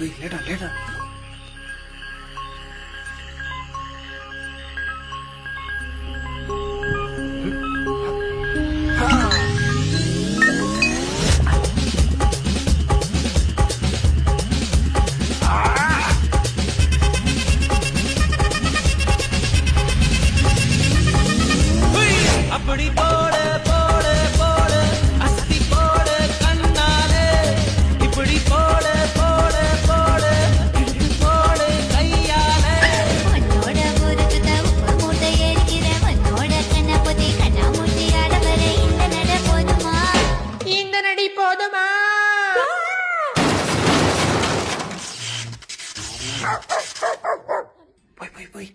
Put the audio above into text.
போய் லேட்டா லேட்டா. அப்படி போட போட போட அஸ்தி போட கண்ணாலே இப்படி போட போட போட இழுத்து போட கையாலே உன்னோட ஊருக்கு உப்பு மூட்டை எரிக்கிற உன்னோட கண்ண பொதி கண்ணா மூட்டி ஆடவர இந்த நட போதுமா இந்த நடி போதுமா போய் போய் போய்